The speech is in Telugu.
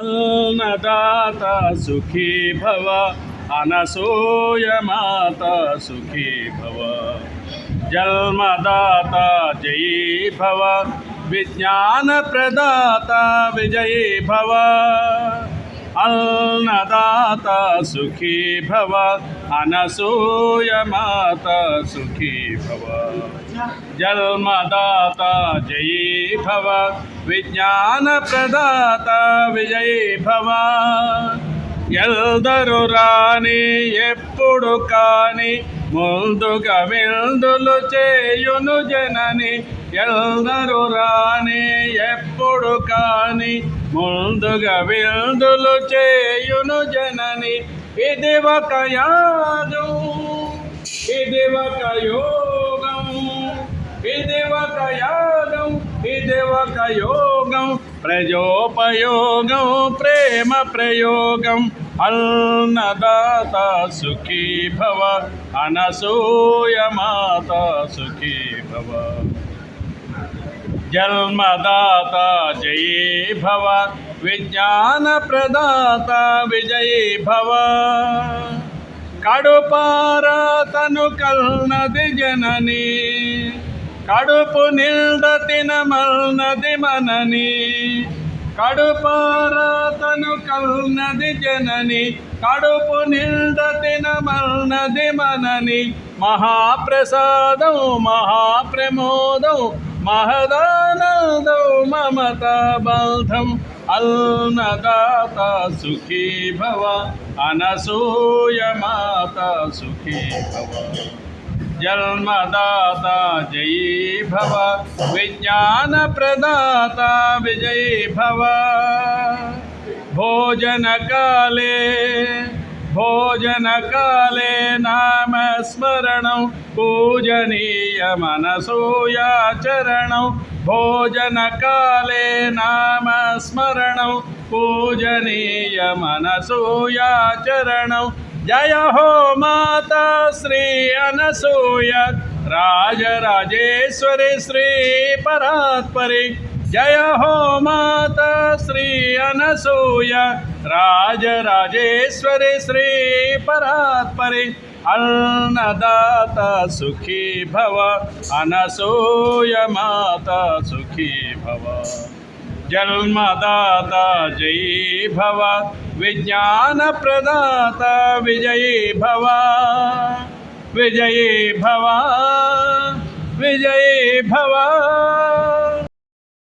अन्नदाता सुखी भव अनसूयमाता सुखी भव जन्मदाता जयी भव विज्ञान प्रदाता विजयी भव अन्नदाता सुखी भव अनसूयमाता सुखी भव जन्मदाता जयी भव विज्ञान प्रदाता विजयी भव ఎల్దరు రాని ఎప్పుడు కాని ముందుగా విందులు చేయును జనని ఎల్దరు రాని ఎప్పుడు కాని ముందుగా విందులు చేయును జనని ఇది ఒక యాగం ఇది ఒక యోగం ఇది ఒక యాగం ఇది ఒక యోగం ప్రజోపయోగం ప్రేమ ప్రయోగం అన్నదాత సుఖీ భవ అనసూయమాత సుఖీ భవ జన్మదాత జయీ భవ విజ్ఞాన ప్రదాత విజయీ భవ కడుపారా తను కల్నది జనని కడుపు నిండ తినమల్నది మనని కడుపారా తను కల్నది జనని కడుపు నిండ తినమల్నది మనని మహాప్రసాదం మహాప్రమోదం మహదానందం మమతా బంధం అన్నదాత సుఖీ భవ అనసూయమాత సుఖీ భవ జన్మదాత జయీ భవ విజ్ఞాన ప్రదాత విజయీ భవ భోజనకాలే భోజనకాలే నామస్మరణం పూజనీయమనసూయాచరణం భోజనకాలే నామస్మరణం పూజనీయమనసూయాచరణం జయ హో మాతా శ్రీ అనసూయ రాజరాజేశ్వరి శ్రీ పరాత్పరి జయ హో మాతా శ్రీ అనసూయ రాజరాజేశ్వరి శ్రీ పరాత్పరి अन्नदात सुखी भव अनसूय माता सुखी भव जन्मदाता जयी भव विज्ञान प्रदाता विजयी भव विजयी भव विजयी भव